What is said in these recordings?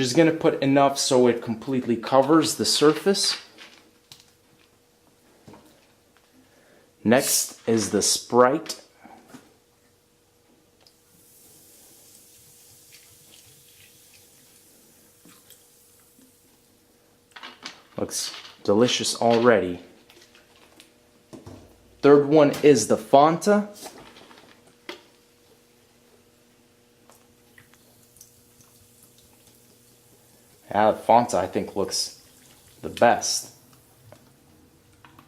just gonna put enough so it completely covers the surface. Next is the Sprite. Looks delicious already. Third one is the Fanta. Yeah, the Fanta I think looks the best.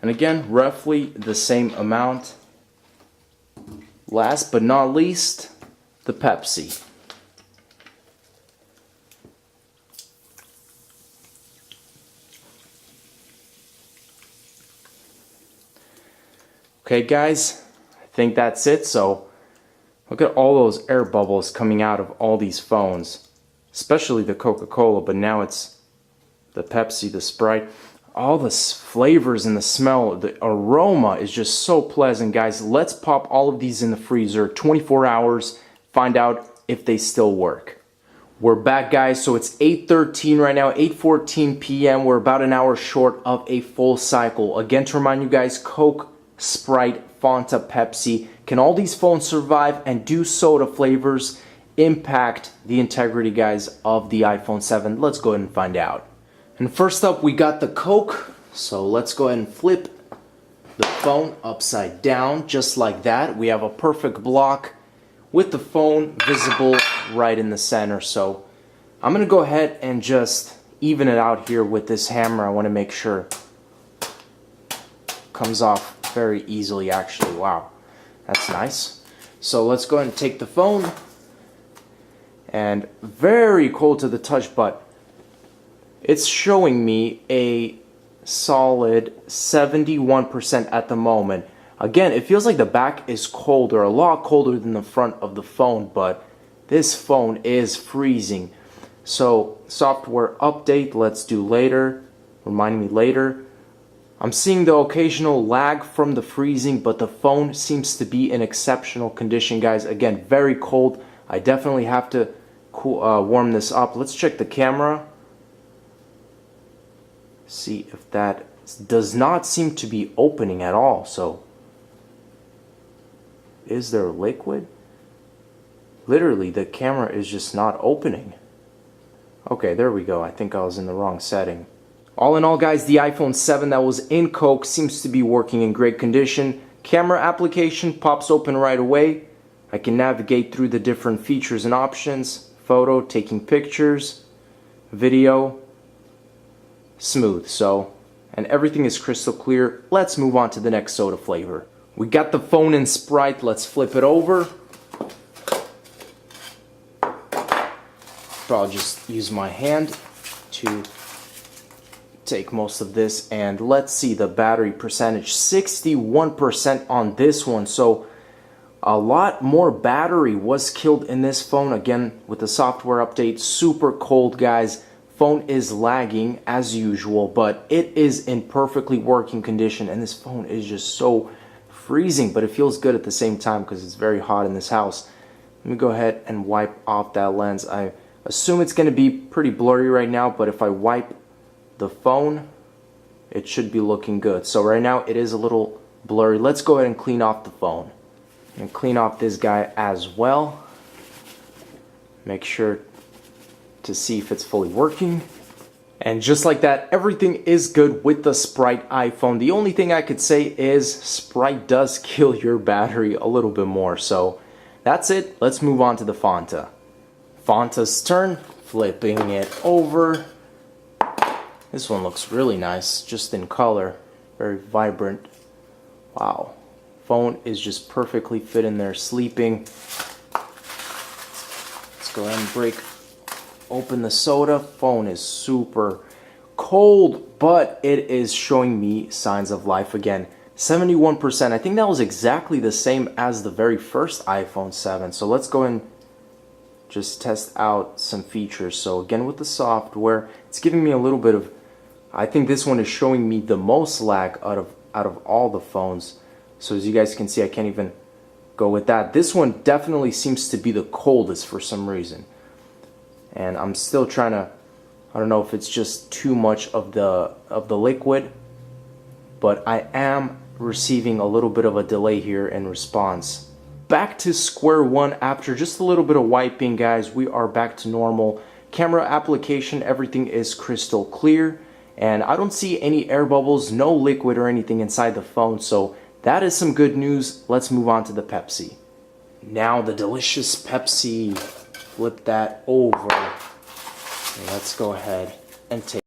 And again, roughly the same amount. Last but not least, the Pepsi. Okay guys, I think that's it. So look at all those air bubbles coming out of all these phones, especially the Coca-Cola, but now it's the Pepsi, the Sprite. All the flavors and the smell, the aroma is just so pleasant, guys. Let's pop all of these in the freezer, 24 hours, find out if they still work. We're back, guys. So it's 8:13 right now, 8:14 p.m. We're about an hour short of a full cycle. Again, to remind you guys, Coke, Sprite, Fanta, Pepsi, can all these phones survive, and do soda flavors impact the integrity, guys, of the iPhone 7? Let's go ahead and find out. And first up, we got the Coke. So let's go ahead and flip the phone upside down, just like that. We have a perfect block with the phone visible right in the center. So I'm gonna go ahead and just even it out here with this hammer. I want to make sure it comes off very easily, actually. Wow, that's nice. So let's go ahead and take the phone, and very cold to the touch, but it's showing me a solid 71% at the moment. Again, it feels like the back is colder, a lot colder than the front of the phone, but this phone is freezing. So software update, let's do later, remind me later. I'm seeing the occasional lag from the freezing, but the phone seems to be in exceptional condition, guys. Again, very cold. I definitely have to warm this up. Let's check the camera. See if that does not seem to be opening at all. So is there liquid? Literally, the camera is just not opening. Okay, there we go. I think I was in the wrong setting. All in all, guys, the iPhone 7 that was in Coke seems to be working in great condition. Camera application pops open right away. I can navigate through the different features and options. Photo, taking pictures, video, smooth. So, and everything is crystal clear. Let's move on to the next soda flavor. We got the phone in Sprite. Let's flip it over. I'll just use my hand to take most of this, and let's see the battery percentage. 61% on this one. So a lot more battery was killed in this phone. Again, with the software update, super cold, guys. Phone is lagging as usual, but it is in perfectly working condition, and this phone is just so freezing, but it feels good at the same time because it's very hot in this house. Let me go ahead and wipe off that lens. I assume it's going to be pretty blurry right now, but if I wipe the phone, it should be looking good. So right now it is a little blurry. Let's go ahead and clean off the phone and clean off this guy as well. Make sure to see if it's fully working. And just like that, everything is good with the Sprite iPhone. The only thing I could say is Sprite does kill your battery a little bit more. So that's it. Let's move on to the Fanta. Fanta's turn, flipping it over. This one looks really nice, just in color, very vibrant. Wow, phone is just perfectly fit in there, sleeping. Let's go ahead and break open the soda. Phone is super cold, but it is showing me signs of life again. 71%. I think that was exactly the same as the very first iPhone 7. So let's go and just test out some features. So again, with the software, it's giving me a little bit of, I think this one is showing me the most lag out of all the phones. So as you guys can see, I can't even go with that. This one definitely seems to be the coldest for some reason. And I'm still trying to I don't know if it's just too much of the liquid, but I am receiving a little bit of a delay here in response. Back to square one after just a little bit of wiping, guys. We are back to normal. Camera application, everything is crystal clear, and I don't see any air bubbles, no liquid or anything inside the phone, so that is some good news. Let's move on to the Pepsi. Now the delicious Pepsi. Flip that over. Let's go ahead and take